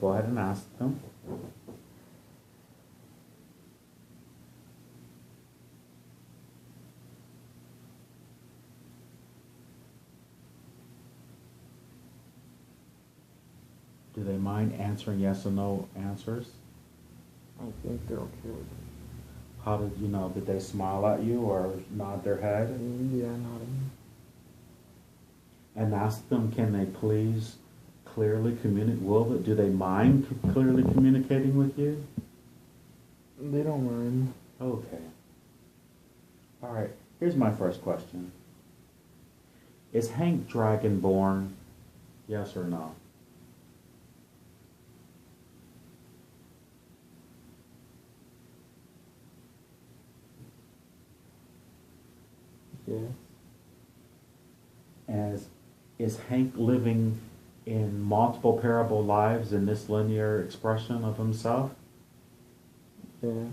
Go ahead and ask them. Do they mind answering yes or no answers? I think they're okay with it. How did you know? Did they smile at you or nod their head? Yeah, nodding. And ask them, can they please clearly communicate? Do they mind clearly communicating with you? They don't mind. Okay. All right. Here's my first question. Is Hank dragonborn? Yes or no? Yeah. Is Hank living in multiple parallel lives in this linear expression of himself? Yeah.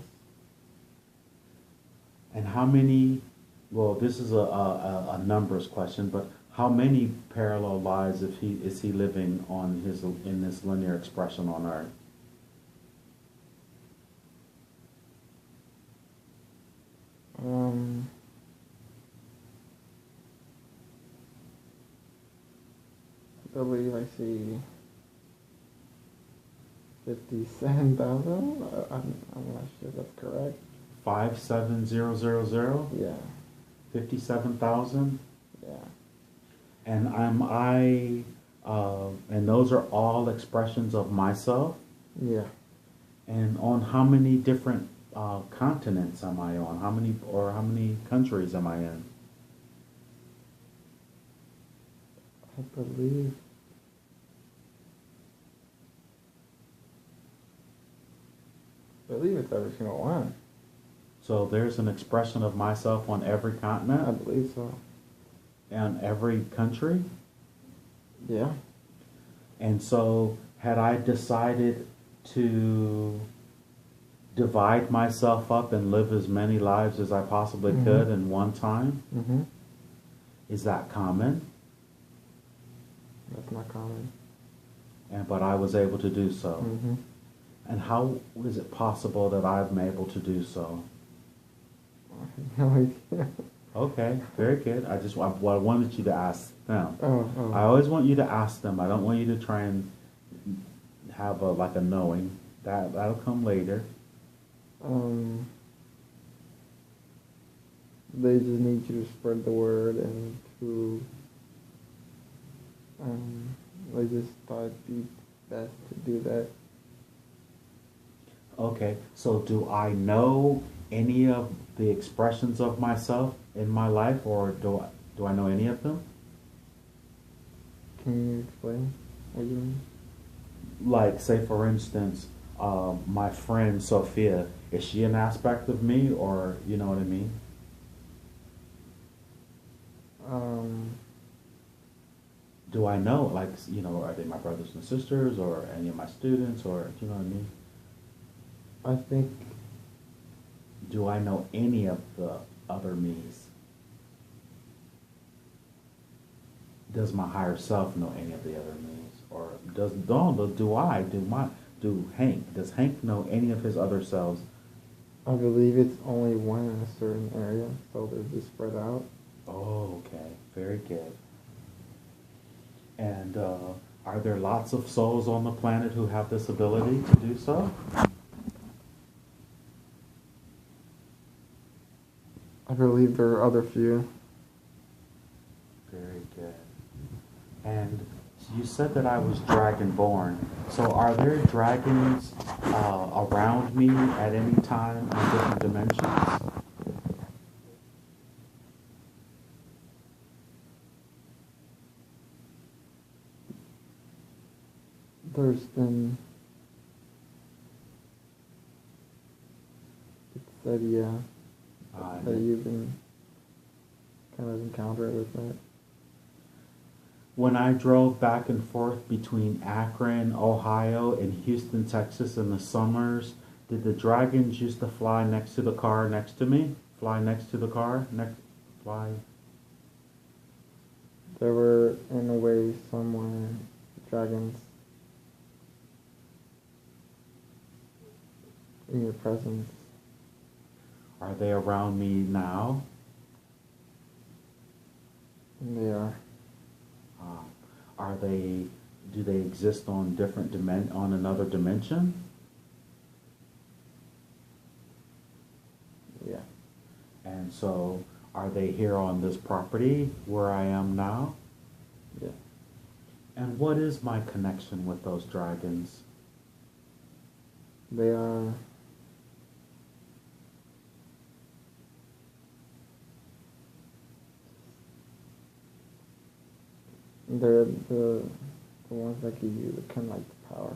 And how many, well, this is a numbers question, but how many parallel lives is he living in this linear expression on Earth? I believe I see 57,000. I'm not sure that's correct. 57000? Yeah. 57,000? Yeah. And and those are all expressions of myself? Yeah. And on how many different continents am I on? How many countries am I in? I believe it's every single one. So there's an expression of myself on every continent? I believe so. And every country? Yeah. And so had I decided to divide myself up and live as many lives as I possibly could in one time? Mm-hmm. Is that common? That's not common. But I was able to do so. Mm-hmm. And how is it possible that I'm able to do so? I have no idea. Okay, very good. I wanted you to ask them. Oh. I always want you to ask them. I don't want you to try and have a knowing. That'll come later. They just need you to spread the word and to I just thought it'd be best to do that. Okay, so do I know any of the expressions of myself in my life, or do I know any of them? Can you explain what you mean? Like, say for instance, my friend Sophia, is she an aspect of me, or you know what I mean? Do I know, like, are they my brothers and sisters, or any of my students, or do you know what I mean? I think. Do I know any of the other me's? Does my higher self know any of the other me's, or does Hank know any of his other selves? I believe it's only one in a certain area, so they're just spread out. Oh, okay, very good. And are there lots of souls on the planet who have this ability to do so? I believe there are other few. Very good. And you said that I was dragonborn. So are there dragons around me at any time in different dimensions? There's been. It said, yeah. That you've been kind of encountered with that. When I drove back and forth between Akron, Ohio, and Houston, Texas in the summers, did the dragons used to fly next to the car next to me? Fly next to the car? Fly? There were, in a way, somewhere dragons. in your presence. Are they around me now? They are. Are they? Do they exist on on another dimension? Yeah. And so, are they here on this property where I am now? Yeah. And what is my connection with those dragons? They are. They're the ones that give you the kind of like the power,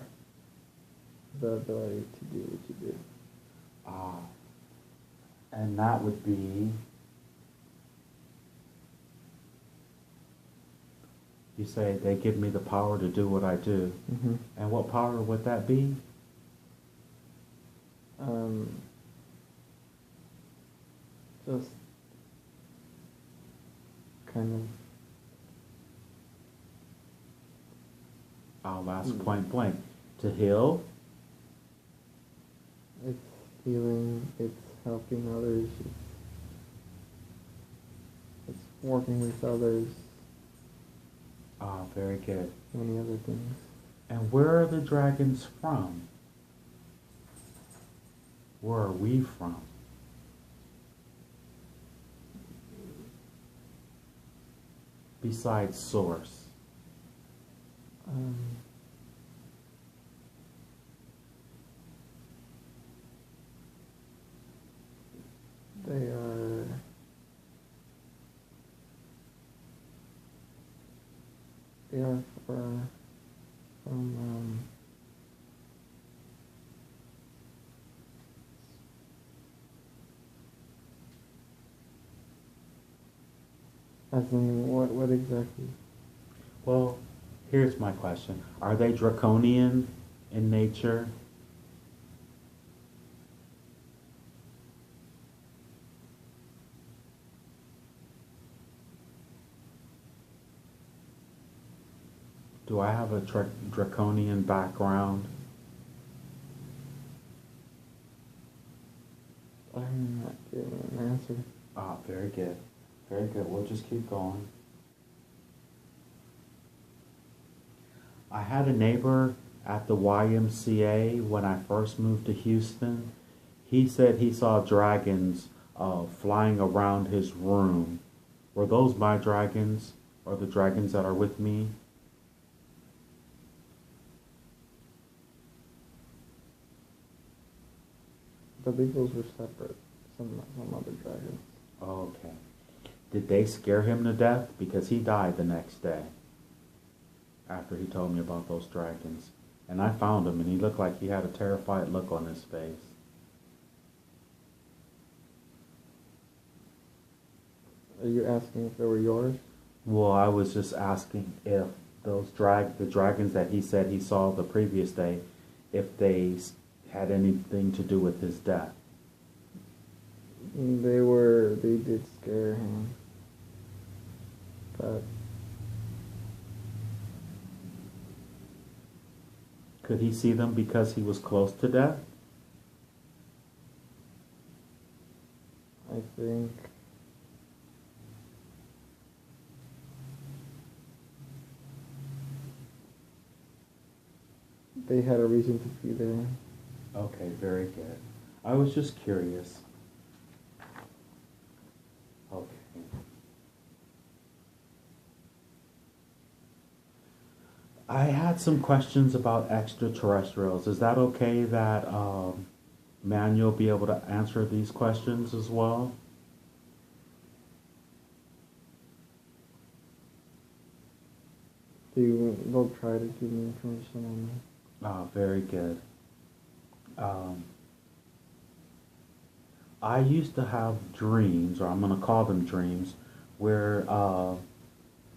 the ability to do what you do. And that would be, you say they give me the power to do what I do. Mm-hmm. And what power would that be? Just kind of. I'll ask point blank. To heal? It's healing, it's helping others, it's working with others. Very good. Many other things. And where are the dragons from? Where are we from? Besides source. They are from as in what exactly? Well, here's my question. Are they draconian in nature? Do I have a draconian background? I'm not giving an answer. Very good. Very good. We'll just keep going. I had a neighbor at the YMCA when I first moved to Houston. He said he saw dragons flying around his room. Were those my dragons or the dragons that are with me? The Beagles were separate. Some other dragons. Okay. Did they scare him to death? Because he died the next day after he told me about those dragons. And I found him and he looked like he had a terrified look on his face. Are you asking if they were yours? Well, I was just asking if those the dragons that he said he saw the previous day, if they had anything to do with his death. They did scare him. But could he see them because he was close to death? I think they had a reason to be there. Okay, very good. I was just curious. Okay. I had some questions about extraterrestrials. Is that okay that Manuel be able to answer these questions as well? They'll try to give me information on it. Very good. I used to have dreams, or I'm going to call them dreams, where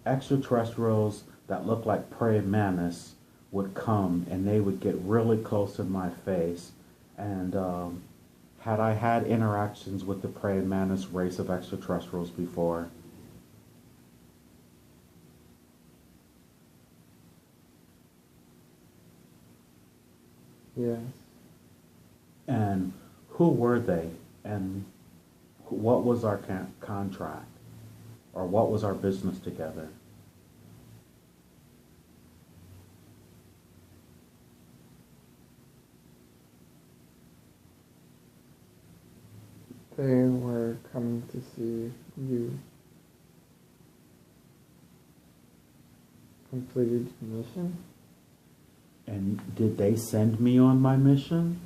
extraterrestrials that looked like praying mantis would come and they would get really close to my face. And had I had interactions with the praying mantis race of extraterrestrials before? Yes. And who were they? And what was our contract? Or what was our business together? They were coming to see you completed your mission. And did they send me on my mission?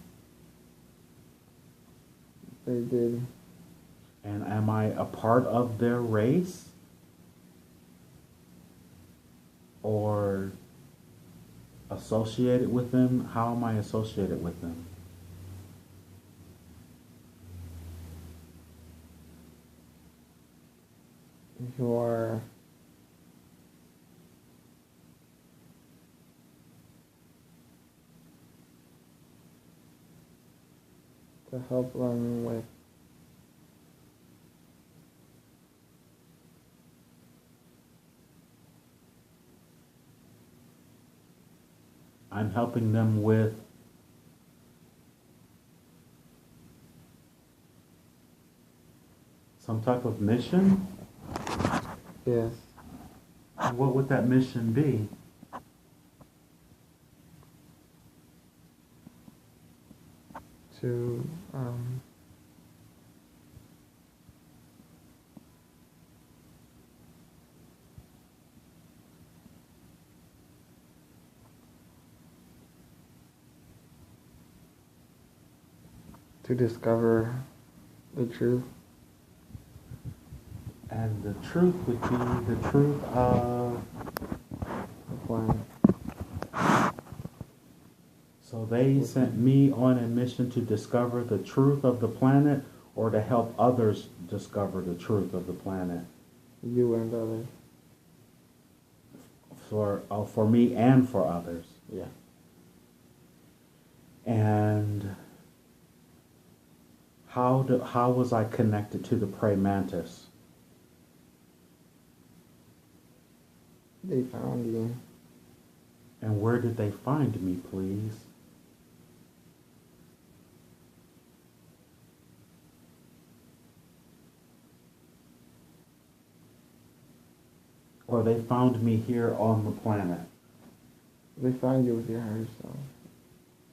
They did. And am I a part of their race? Or associated with them? How am I associated with them? You are to help them with I'm helping them with some type of mission? yes, What would that mission be? to discover the truth. And the truth would be the truth of The planet. So they sent me on a mission to discover the truth of the planet or to help others discover the truth of the planet? You and others. For me and for others. Yeah. And how was I connected to the prey mantis? They found you. And where did they find me, please? Or they found me here on the planet? They found you with your higher self.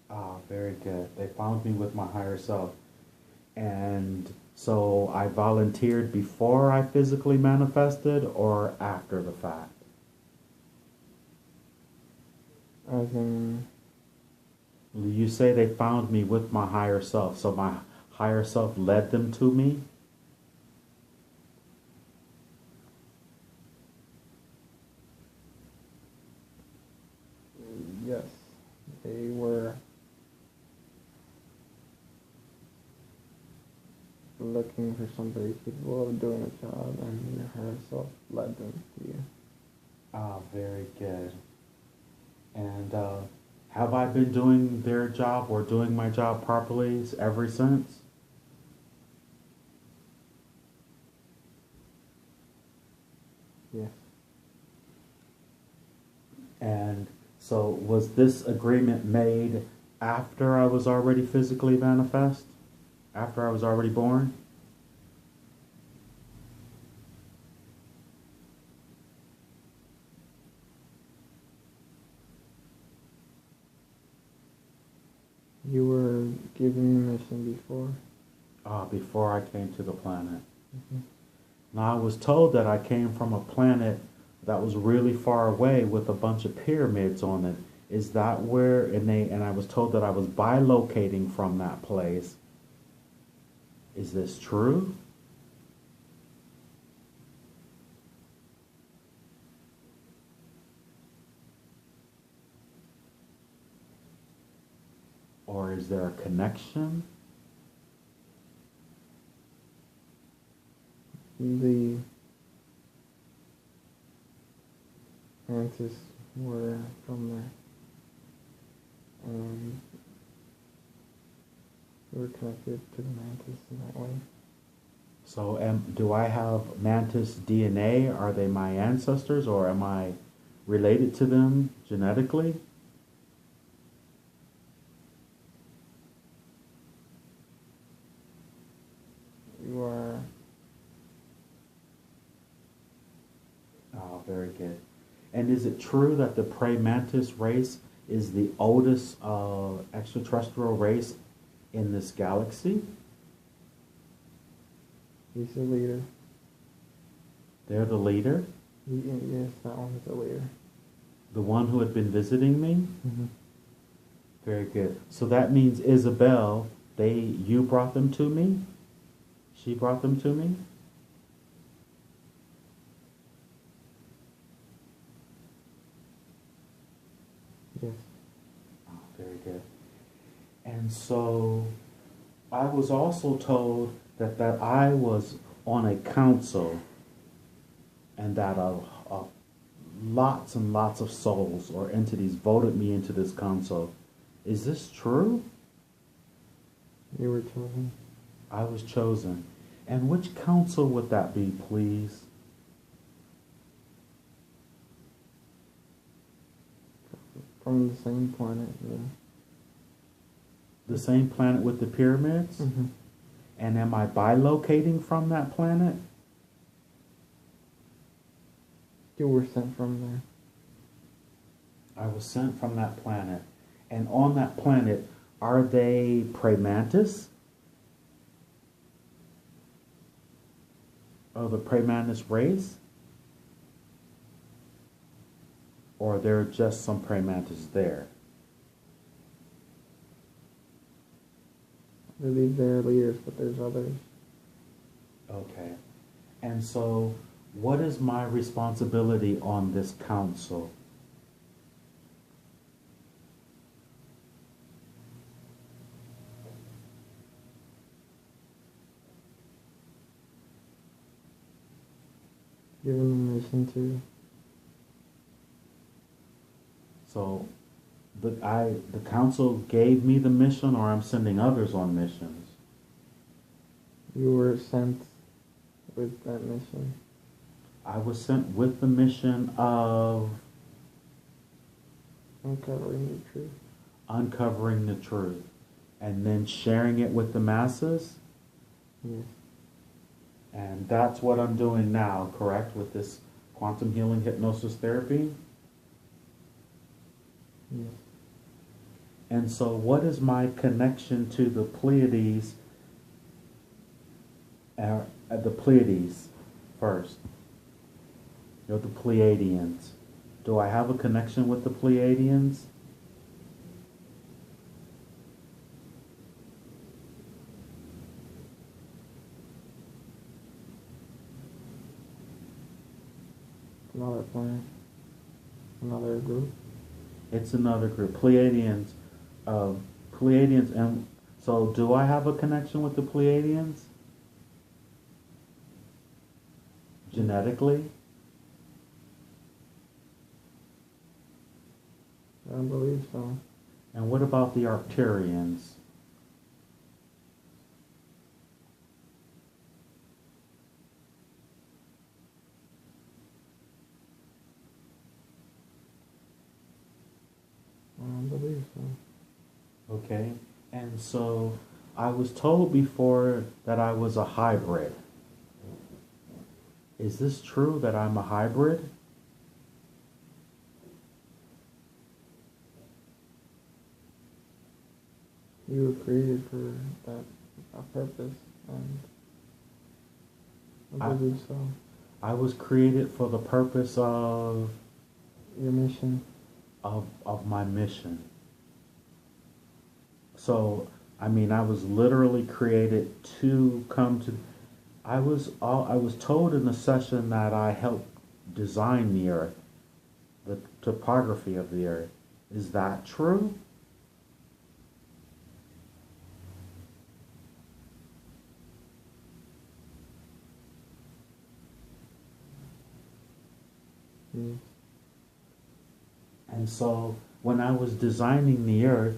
Ah, very good. They found me with my higher self. And so I volunteered before I physically manifested or after the fact? As in, You say they found me with my higher self, so my higher self led them to me? yes, they were looking for somebody capable of doing a job, and your higher self led them to you. Ah, very good. And have I been doing their job or doing my job properly ever since? Yes. And so was this agreement made after I was already physically manifest? After I was already born? You were given the mission before. Before I came to the planet. Mm-hmm. Now, I was told that I came from a planet that was really far away with a bunch of pyramids on it. Is that where, and I was told that I was bilocating from that place. Is this true? Or is there a connection? The Mantis were from there. We were connected to the Mantis in that way. So do I have Mantis DNA? Are they my ancestors or am I related to them genetically? very good. And is it true that the prey mantis race is the oldest extraterrestrial race in this galaxy? He's the leader. They're the leader? Yes, that one is the leader. The one who had been visiting me? Mm-hmm. Very good. So that means Isabel, you brought them to me? She brought them to me? Yes. Oh, very good. And so I was also told that I was on a council and that lots and lots of souls or entities voted me into this council. Is this true? You were chosen. I was chosen. And which council would that be, please? From the same planet, yeah. The same planet with the pyramids? Mm-hmm. And am I bilocating from that planet? You were sent from there. I was sent from that planet. And on that planet, are they prey mantis? Of the prey mantis race? Or are there just some prey mantis there? I believe they're leaders, but there's others. Okay. And so, what is my responsibility on this council? Given a mission to. So, the council gave me the mission, or I'm sending others on missions? You were sent with that mission. I was sent with the mission of Uncovering the truth. uncovering the truth and then sharing it with the masses. Yes. And that's what I'm doing now, correct, with this quantum healing hypnosis therapy? Yes. And so what is my connection to the Pleiades, the Pleiades first? You know, the Pleiadians. Do I have a connection with the Pleiadians? Another planet. Another group. It's another group. Pleiadians. Pleiadians. And so do I have a connection with the Pleiadians? Genetically? I believe so. And what about the Arcturians? I believe so. Okay. And so I was told before that I was a hybrid. Is this true that I'm a hybrid? You were created for that a purpose, and I believe so. I was created for the purpose of Your mission. of my mission. So, I mean, I was literally created to come to. I was told in the session that I helped design the Earth, the topography of the Earth. Is that true? Yes. And so, when I was designing the Earth,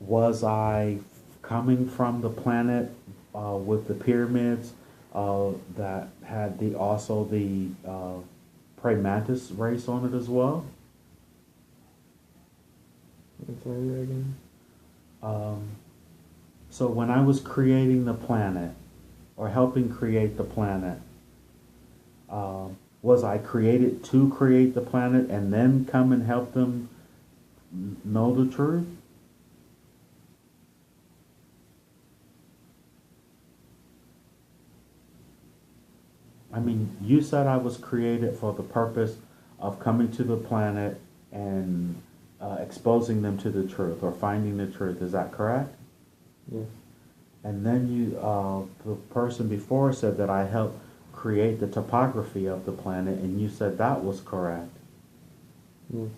was I coming from the planet with the pyramids that had also the prey mantis race on it as well? Let's say that again. So when I was creating the planet, or helping create the planet, Was I created to create the planet and then come and help them know the truth? I mean, you said I was created for the purpose of coming to the planet and exposing them to the truth or finding the truth. Is that correct? Yes. And then the person before said that I helped create the topography of the planet, and you said that was correct. Yes.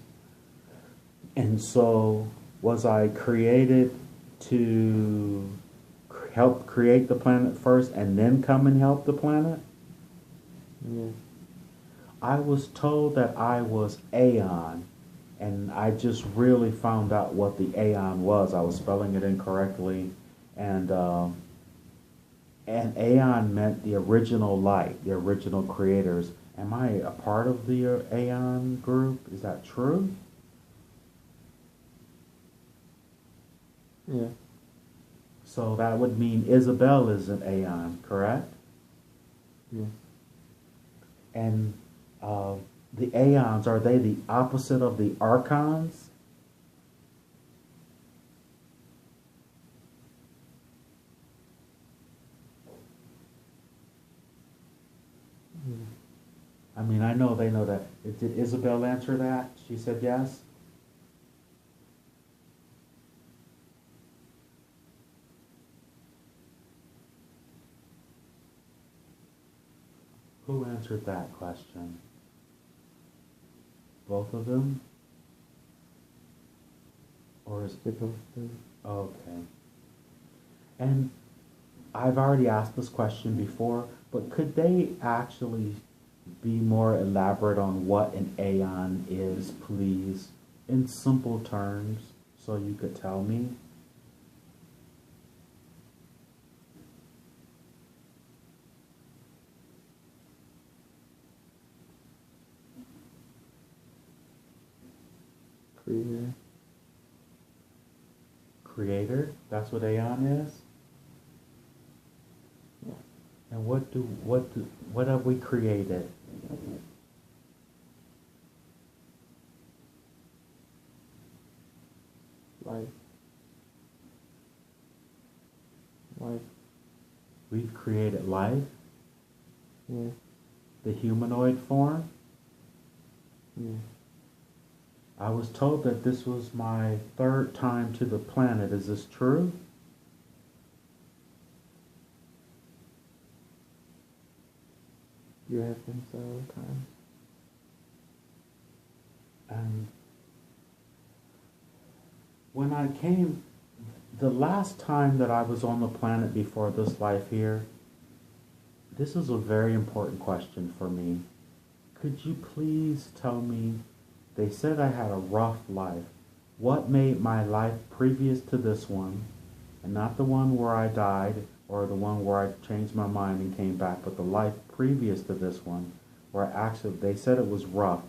And so, was I created to help create the planet first and then come and help the planet? Yes. I was told that I was Aeon, and I just really found out what the Aeon was. I was spelling it incorrectly, and Aeon meant the original light, the original creators. Am I a part of the Aeon group? Is that true? Yeah. So that would mean Isabel is an Aeon, correct? Yes. And the Aeons, are they the opposite of the Archons? Mm. I mean, I know they know that. Did Isabel answer that? She said yes? Who answered that question? Both of them? Or is They both did. okay. And I've already asked this question before, but could they actually be more elaborate on what an Aeon is, please? In simple terms, so you could tell me? Creator. Creator? That's what Aeon is? Yeah. And what have we created? Life. Life. We've created life, Yeah. the humanoid form. Yeah. I was told that this was my third time to the planet. Is this true? You have been several times. And when I came, the last time that I was on the planet before this life here, this is a very important question for me. Could you please tell me, they said I had a rough life. What made my life previous to this one, and not the one where I died or the one where I changed my mind and came back, but the life previous to this one, where actually they said it was rough.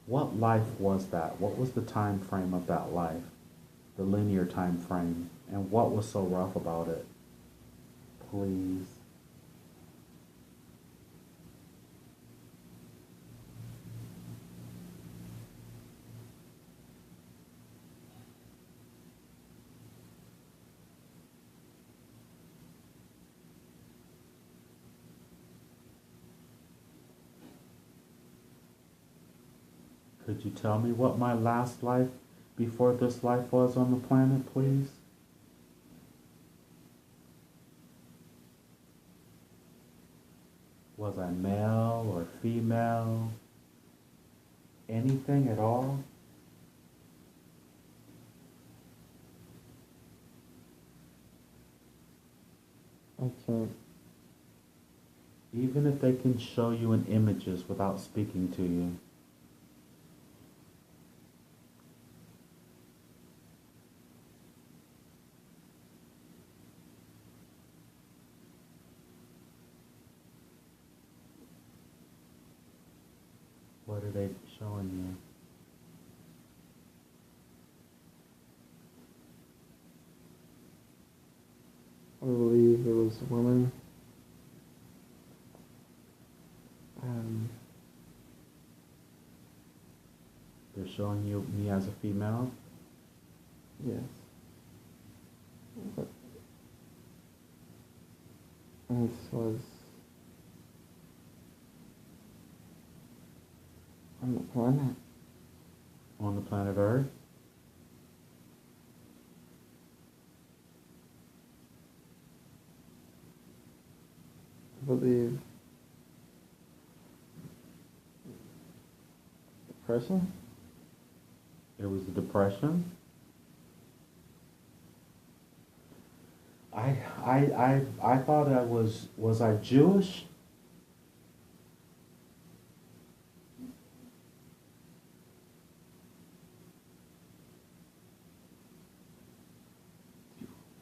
What life was that? What was the time frame of that life? The linear time frame. And what was so rough about it? Please. Could you tell me what my last life before this life was on the planet, please? Was I male or female? Anything at all? I can't. Even if they can show you in images without speaking to you. What are they showing you? I believe it was a woman. showing you me as a female? Yes. But, and this was on the planet. On the planet Earth? I believe depression. It was a depression? I thought I was I Jewish?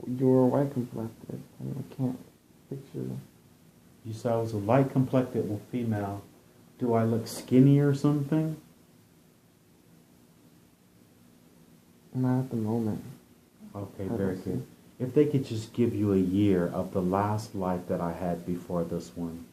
You were white complected, and I can't picture. You said I was a light complected female. Do I look skinny or something? Not at the moment. Okay, I very don't good. see. If they could just give you a year of the last life that I had before this one.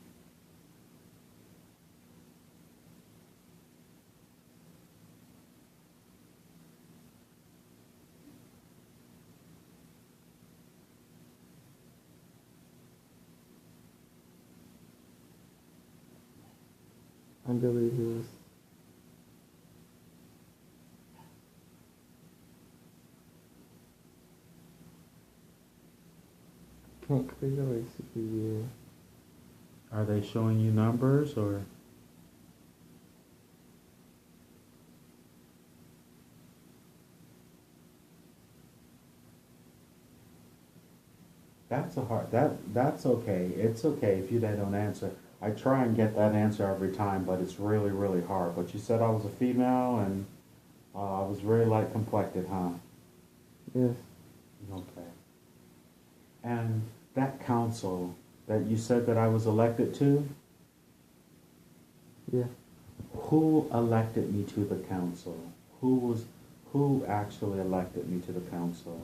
I believe it was. Can't clearly see the year. Are they showing you numbers or? That's okay. It's okay if they don't answer. I try and get that answer every time, but it's really, really hard. But you said I was a female and I was very light complected, huh? Yes. Okay. And that council that you said that I was elected to, Yeah. who elected me to the council? Who actually elected me to the council?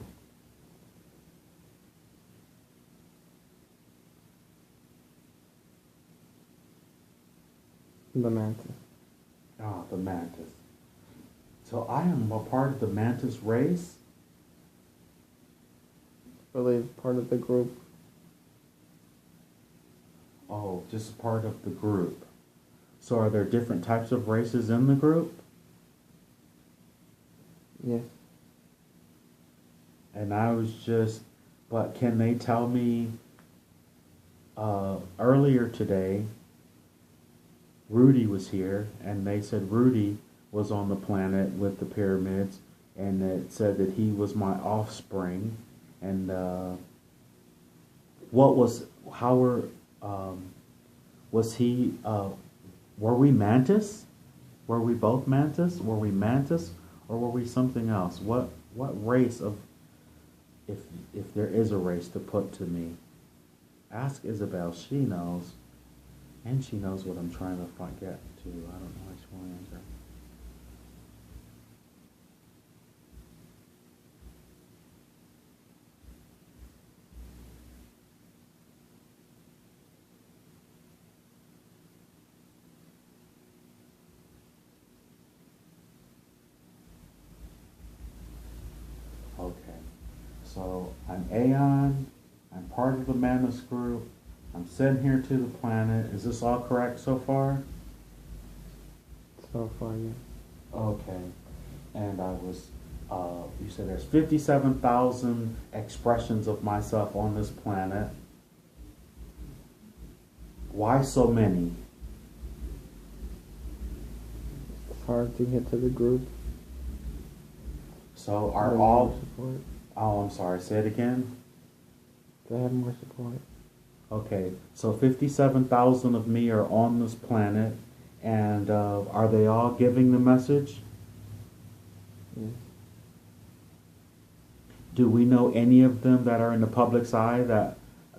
The Mantis. Ah, the Mantis. So I am a part of the Mantis race? I believe part of the group. Oh, just part of the group. So are there different types of races in the group? Yes. And but can they tell me, earlier today, Rudy was here, and they said Rudy was on the planet with the pyramids, and it said that he was my offspring, and was he, were we Mantis? Were we both Mantis? Were we Mantis, or were we something else? What race of, if there is a race to put to me? Ask Isabel, she knows. And she knows what I'm trying to get to. I don't know why she won't answer. Okay. So I'm Aeon. I'm part of the Mantis group. I'm sent here to the planet. Is this all correct so far? So far, yes. Okay. And I was, you said there's 57,000 expressions of myself on this planet. Why so many? It's hard to get to the group. So are They all... more support. Oh, I'm sorry. Say it again. They have more support. Okay, so 57,000 of me are on this planet, and are they all giving the message? Yes. Do we know any of them that are in the public's eye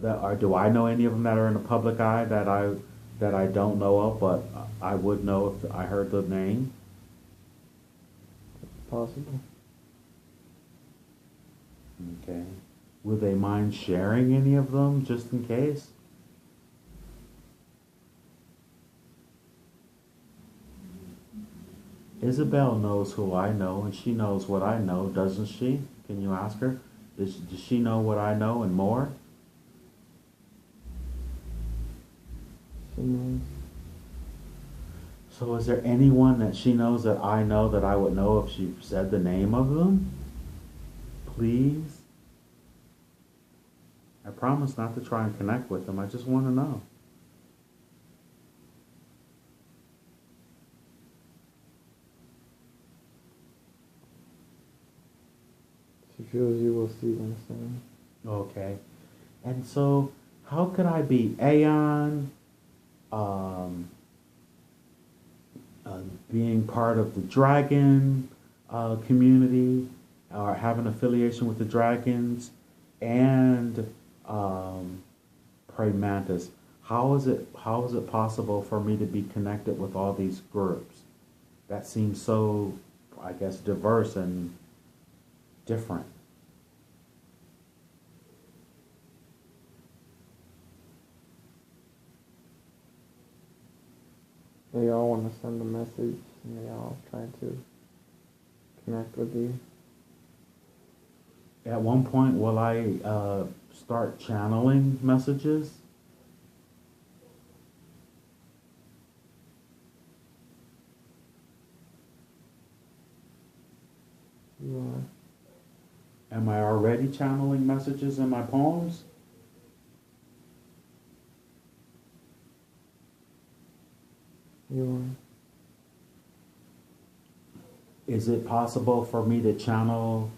do I know any of them that are in the public eye that I don't know of, but I would know if I heard the name? It's possible. Okay. Would they mind sharing any of them, just in case? Isabel knows who I know, and she knows what I know, doesn't she? Can you ask her? Does she know what I know and more? She knows. So is there anyone that she knows that I know that I would know if she said the name of them? Please? I promise not to try and connect with them. I just want to know. She feels you will see them soon. Okay. And so, how could I be Aeon, um, being part of the dragon community, or have an affiliation with the dragons, and pray Mantis? How is it possible for me to be connected with all these groups? That seems so, I guess, diverse and different. They all want to send a message, and they all try to connect with you. At one point, will I start channeling messages? You are. Am I already channeling messages in my poems? You Is it possible for me to channel